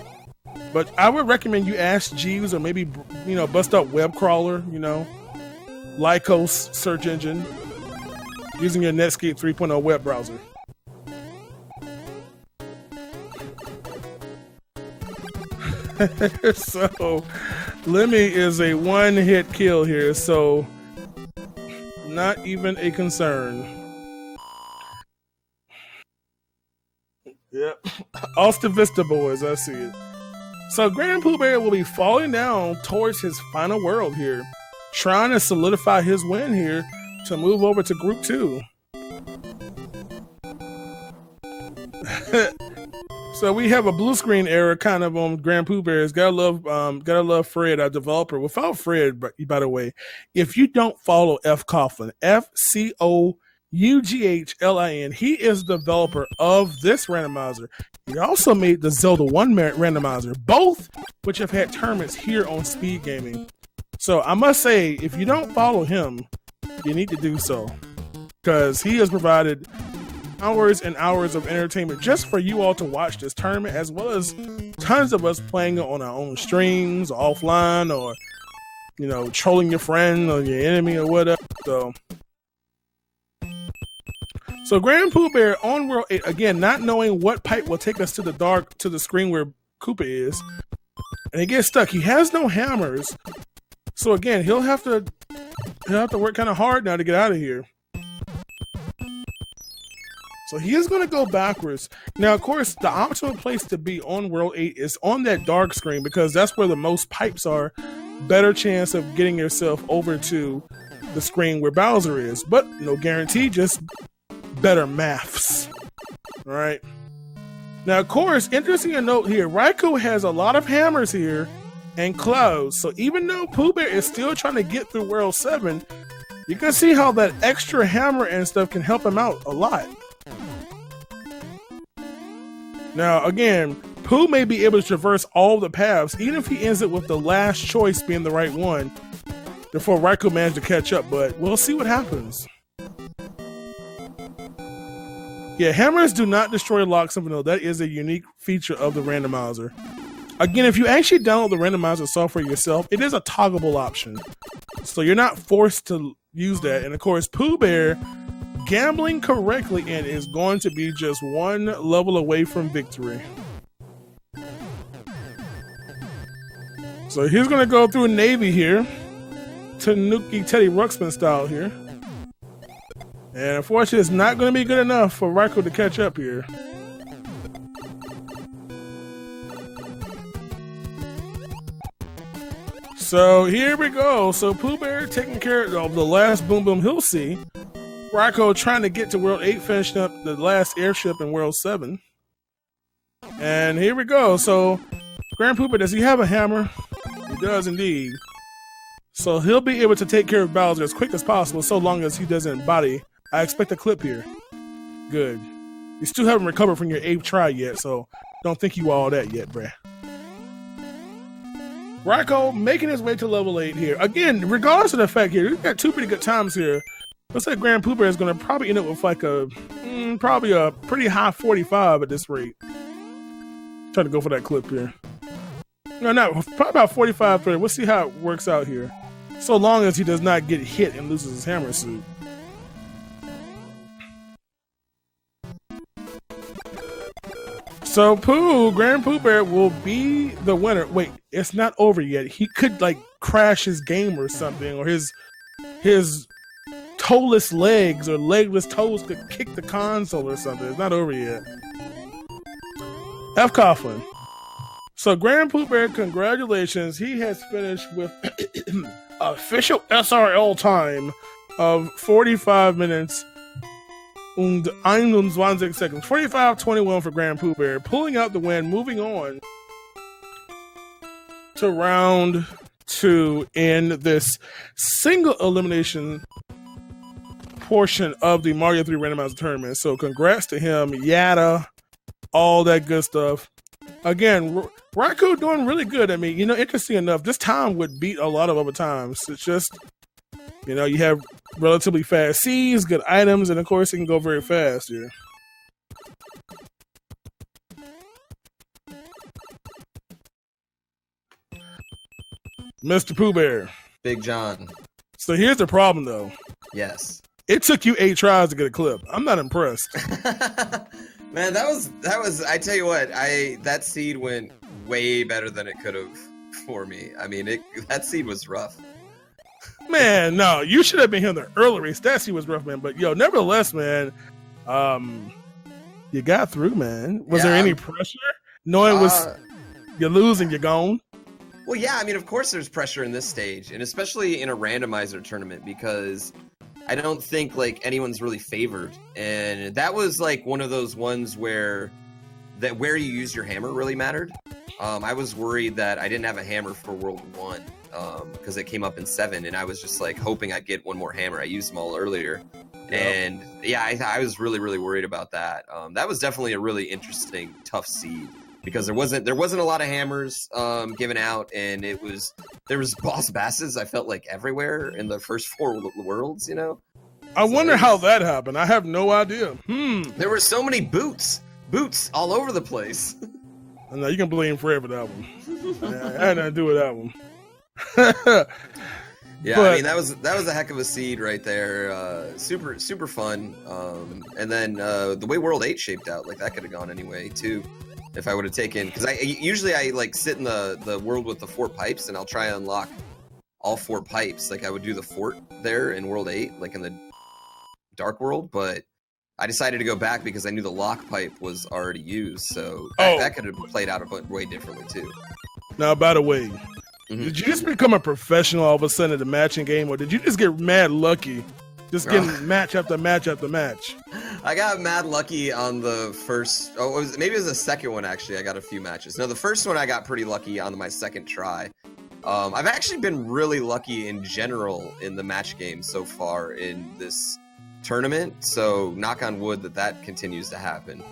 S1: But I would recommend you ask Jeeves or maybe, you know, bust up web crawler, you know, Lycos search engine using your Netscape 3.0 web browser. So Lemmy is a one-hit kill here, so not even a concern. Yep. Austin Vista boys, I see it. So Grand POOBear will be falling down towards his final world here, trying to solidify his win here to move over to Group 2. So we have a blue screen error kind of on Grand POOBear. Gotta love Fred, our developer. Without Fred, by the way, if you don't follow F. Coughlin, FCOUGHLIN, he is the developer of this randomizer. He also made the Zelda 1 randomizer, both which have had tournaments here on Speed Gaming. So I must say, if you don't follow him, you need to do so, because he has provided hours and hours of entertainment just for you all to watch this tournament, as well as tons of us playing it on our own streams, offline, or, you know, trolling your friend or your enemy or whatever. So Grand POOBear on World 8, again, not knowing what pipe will take us to the screen where Koopa is, and he gets stuck. He has no hammers, so again, he'll have to work kind of hard now to get out of here. So he is going to go backwards. Now, of course, the optimal place to be on World 8 is on that dark screen, because that's where the most pipes are. Better chance of getting yourself over to the screen where Bowser is. But no guarantee, just better maths. All right. Now, of course, interesting to note here, Raikou has a lot of hammers here and clouds. So even though POOBear is still trying to get through World 7, you can see how that extra hammer and stuff can help him out a lot. Now, again, Pooh may be able to traverse all the paths, even if he ends up with the last choice being the right one, before Raikou manages to catch up, but we'll see what happens. Yeah, hammers do not destroy locks and vanilla. That is a unique feature of the randomizer. Again, if you actually download the randomizer software yourself, it is a toggleable option. So you're not forced to use that. And of course, POOBear gambling correctly and is going to be just one level away from victory. So he's going to go through Navy here. Tanuki Teddy Ruxpin style here. And unfortunately, it's not going to be good enough for Raikou to catch up here. So here we go. So POOBear taking care of the last Boom Boom he'll see. Raikou trying to get to World 8, finishing up the last airship in World 7. And here we go. So Grand POOBear, does he have a hammer? He does indeed. So he'll be able to take care of Bowser as quick as possible, so long as he doesn't body. I expect a clip here. Good. You still haven't recovered from your 8th try yet, so don't think you all that yet, bruh. Raikou making his way to level 8 here. Again, regardless of the fact here, we've got 2 pretty good times here. Looks like Grand POOBear is going to probably end up with like probably a pretty high 45 at this rate. Trying to go for that clip here. No, not probably about 45, 30. We'll see how it works out here. So long as he does not get hit and loses his hammer suit. So Grand POOBear will be the winner. Wait, it's not over yet. He could like crash his game or something, or his toeless legs or legless toes could kick the console or something. It's not over yet. F. Coughlin. So Grand POOBear, congratulations. He has finished with official SRL time of 45 minutes and 21 seconds. 45-21 for Grand POOBear, pulling out the win, moving on to round 2 in this single elimination portion of the Mario 3 Randomizer tournament. So congrats to him, Yada, all that good stuff. Again, Raikou doing really good. I mean, interesting enough, this time would beat a lot of other times. It's just, you have relatively fast C's, good items, and of course it can go very fast here. Mr. POOBear.
S2: BigJon.
S1: So here's the problem though.
S2: Yes.
S1: It took you 8 tries to get a clip. I'm not impressed.
S2: Man, that was I tell you what, that seed went way better than it could have for me. I mean, that seed was rough.
S1: Man, no, you should have been here in the early race. That seed was rough, man. But nevertheless, man, you got through, man. Was there any pressure? Knowing you're losing, you're gone?
S2: Well, yeah, I mean, of course there's pressure in this stage, and especially in a randomizer tournament, because I don't think like anyone's really favored, and that was like one of those ones where you use your hammer really mattered. I was worried that I didn't have a hammer for World 1 because it came up in 7, and I was just like hoping I'd get one more hammer. I used them all earlier, and yeah, I was really worried about that. That was definitely a really interesting, tough seed because there wasn't a lot of hammers given out, and there was boss basses, I felt like, everywhere in the first 4 worlds,
S1: I wonder how that happened. I have no idea.
S2: There were so many boots all over the place.
S1: No, you can blame Fred for that one. I had nothing to do with that one.
S2: Yeah, but I mean that was a heck of a seed right there. Super fun. And then the way World 8 shaped out, like that could have gone anyway too. If I would have taken, because I usually like sit in the world with the 4 pipes, and I'll try to unlock all 4 pipes. Like I would do the fort there in World 8, like in the Dark World, but I decided to go back because I knew the lock pipe was already used, so that could have played out way differently too.
S1: Now, by the way, did you just become a professional all of a sudden at the matching game, or did you just get mad lucky? Just getting match after match after match.
S2: I got mad lucky on the first. Maybe it was the second one actually. I got a few matches. No, the first one I got pretty lucky on my second try. I've actually been really lucky in general in the match game so far in this tournament. So knock on wood that continues to happen.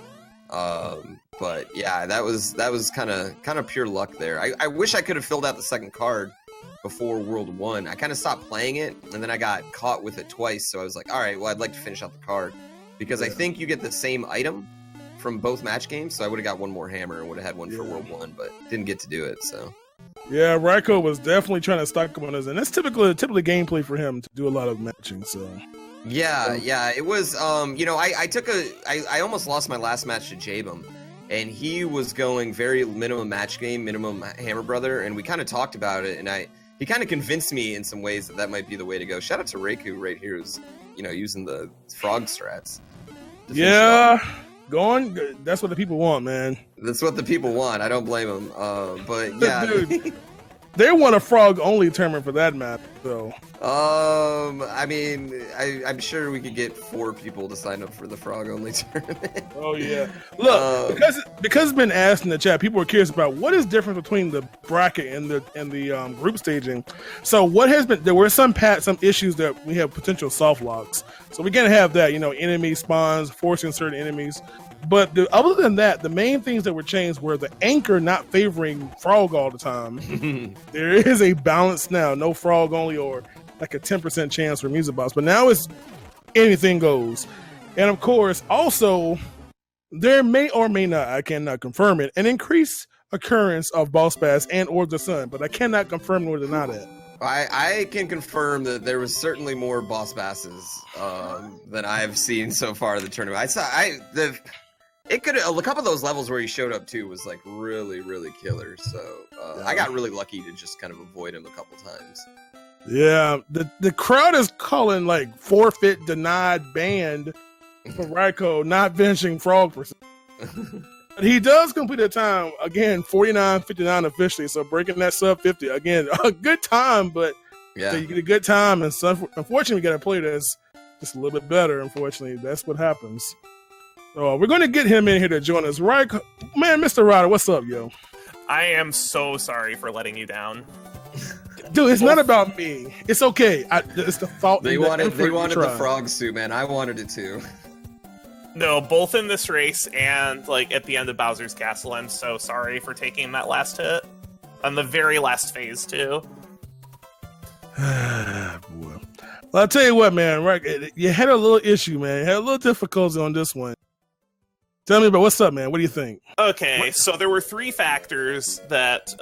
S2: But yeah, that was kind of pure luck there. I wish I could have filled out the second card before World 1. I kind of stopped playing it, and then I got caught with it twice, so I was like, all right, well, I'd like to finish out the card, because I think you get the same item from both match games, so I would have got one more hammer and would have had one for World 1, but didn't get to do it, so.
S1: Yeah, Raikou was definitely trying to stock up on us, and that's typically gameplay for him to do a lot of matching. So
S2: Yeah, it was. I almost lost my last match to Jabum, and he was going very minimum match game, minimum Hammer Brother, and we kind of talked about it, and he kind of convinced me in some ways that might be the way to go. Shout out to Raikou right here, who's using the frog strats.
S1: Yeah, going. That's what the people want, man.
S2: That's what the people want. I don't blame them. But yeah,
S1: dude, they want a frog only tournament for that map, though.
S2: I mean, I'm sure we could get 4 people to sign up for the frog only tournament.
S1: Oh yeah, look, because it's been asked in the chat, people are curious about what is different between the bracket and the group staging. So what has been? There were some issues that we have potential soft locks. So we're gonna have that, enemy spawns, forcing certain enemies. But other than that, the main things that were changed were the anchor not favoring frog all the time. There is a balance now, no frog only or like a 10% chance for music box. But now it's anything goes. And of course, also, there may or may not, I cannot confirm it, an increased occurrence of boss bass and or the sun, but I cannot confirm nor deny that.
S2: I can confirm that there was certainly more boss basses than I've seen so far in the tournament. A couple of those levels where he showed up too was like really, really killer. So I got really lucky to just kind of avoid him a couple times.
S1: Yeah, the crowd is calling like forfeit, denied, banned for Raikou not finishing frog percent. But he does complete a time again, 49.59 officially. So breaking that sub 50 again, a good time, but
S2: yeah,
S1: you get a good time, and so unfortunately, we got a player that's just a little bit better. Unfortunately, that's what happens. So we're going to get him in here to join us. Raikou, man, Mr. Ryder, what's up, yo?
S3: I am so sorry for letting you down.
S1: Dude, it's not about me. It's okay. It's the fault.
S2: They wanted the frog suit, man. I wanted it too.
S3: No, both in this race and like at the end of Bowser's Castle, I'm so sorry for taking that last hit. On the very last phase, too.
S1: Boy. Well, I'll tell you what, man. Right, you had a little issue, man. You had a little difficulty on this one. Tell me about what's up, man. What do you think?
S3: Okay, so there were 3 factors that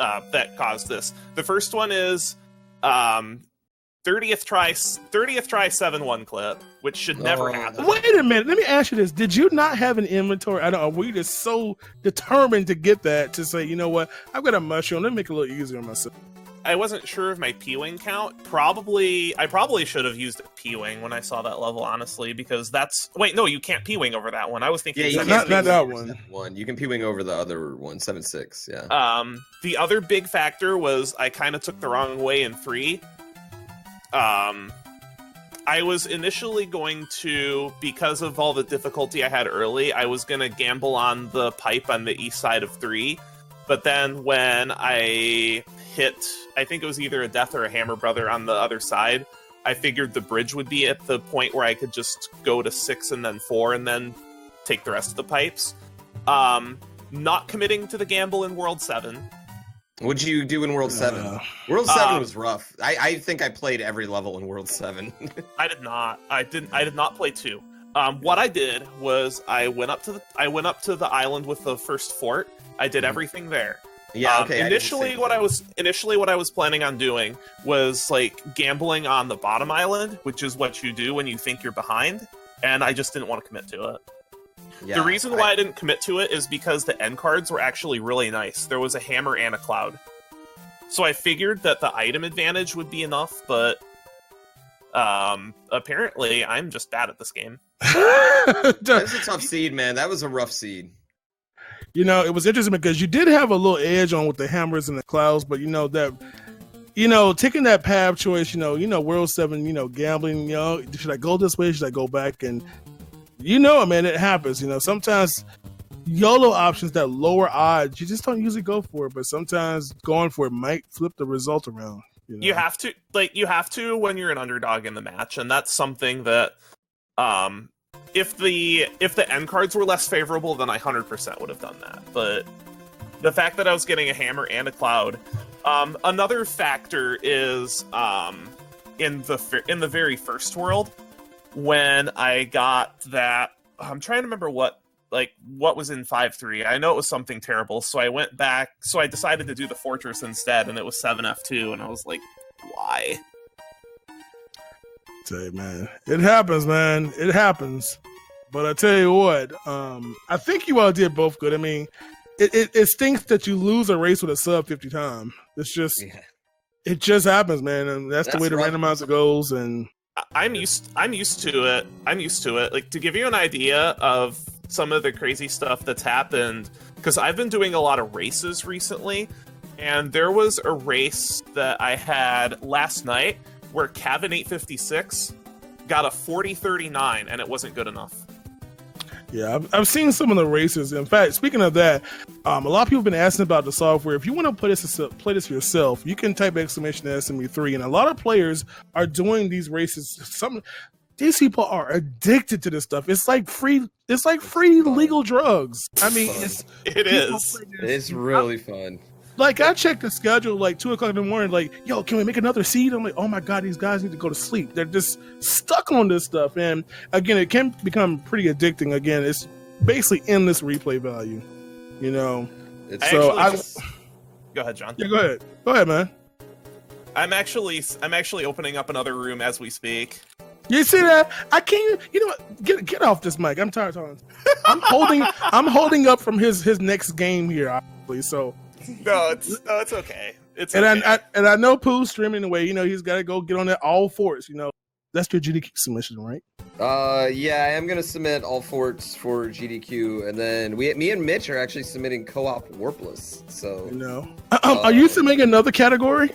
S3: caused this. The first one is 30th try 7-1 clip, which should never happen.
S1: Wait a minute. Let me ask you this. Did you not have an inventory? I don't know. Were you just so determined to get that to say, you know what? I've got a mushroom. Let me make it a little easier on myself.
S3: I wasn't sure of my P-Wing count. I probably should have used P-Wing when I saw that level, honestly, because that's... Wait, no, you can't P-Wing over that one. I was thinking...
S2: Yeah,
S1: not that one.
S2: You can P-Wing over the other one, 7.6, yeah.
S3: The other big factor was I kind of took the wrong way in 3. I was initially going to, because of all the difficulty I had early, I was going to gamble on the pipe on the east side of 3, but then when I hit, I think it was either a death or a hammer brother on the other side, I figured the bridge would be at the point where I could just go to 6 and then 4 and then take the rest of the pipes. Not committing to the gamble in World 7.
S2: What'd you do in World 7? World 7 was rough. I think I played every level in World 7.
S3: I did not. I did not play 2. What I did was I went up to the island with the first fort. I did everything there.
S2: Yeah, okay.
S3: Initially, what I was planning on doing was like gambling on the bottom island, which is what you do when you think you're behind, and I just didn't want to commit to it. Yeah, the reason why I didn't commit to it is because the end cards were actually really nice. There was a hammer and a cloud. So I figured that the item advantage would be enough, but apparently I'm just bad at this game.
S2: That was a tough seed, man. That was a rough seed.
S1: You know, it was interesting because you did have a little edge on with the hammers and the clouds, but taking that path choice, World 7, gambling, should I go this way? Should I go back? And man, it happens. Sometimes YOLO options that lower odds, you just don't usually go for it, but sometimes going for it might flip the result around.
S3: You have to when you're an underdog in the match, and that's something that if the end cards were less favorable, then I 100% would have done that. But the fact that I was getting a hammer and a cloud, another factor is in the very first world when I got that. I'm trying to remember what like what was in 5-3. I know it was something terrible, so I went back. So I decided to do the Fortress instead, and it was 7F2, and I was like, why?
S1: Say, man, it happens, man. It happens. But I tell you what, I think you all did both good. I mean, it stinks that you lose a race with a sub 50 time. It's just, it just happens, man, and that's the way the randomizer goes. And
S3: I'm used to it. I'm used to it. Like, to give you an idea of some of the crazy stuff that's happened, because I've been doing a lot of races recently, and there was a race that I had last night where Kevin 856 got a 40-39, and it wasn't good enough.
S1: Yeah, I've seen some of the races. In fact, speaking of that, a lot of people have been asking about the software. If you want to play this yourself, you can type !SME3, and a lot of players are doing these races. These people are addicted to this stuff. It's like free legal drugs. I mean,
S3: it is.
S2: It's really fun.
S1: Like, I checked the schedule like 2 o'clock in the morning, like, yo, can we make another seed? I'm like, oh my God, these guys need to go to sleep. They're just stuck on this stuff. And again, it can become pretty addicting. Again, it's basically endless replay value, you know?
S3: Go ahead, John.
S1: Yeah, go ahead, man.
S3: I'm actually opening up another room as we speak.
S1: You see that? I can't. You know what? Get off this mic. I'm tired of talking. I'm holding up from his next game here, obviously. So
S3: no, it's okay. It's
S1: and
S3: okay.
S1: I know Pooh's streaming away. You know, he's got to go get on that all forts. You know, that's your GDQ submission, right?
S2: Yeah, I am gonna submit all forts for GDQ, and then me and Mitch are actually submitting co-op warpless. So
S1: you know, are you submitting another category?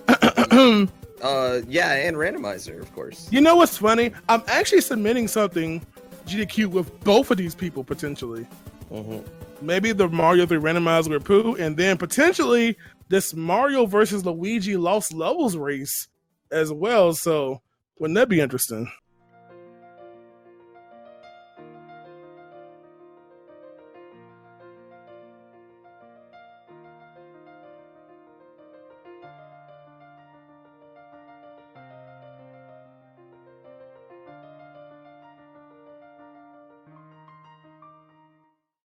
S2: Yeah, and randomizer, of course.
S1: You know what's funny? I'm actually submitting something GDQ with both of these people potentially. Maybe the Mario 3 randomizer with Pooh, and then potentially this Mario versus Luigi Lost Levels race as well. So wouldn't that be interesting?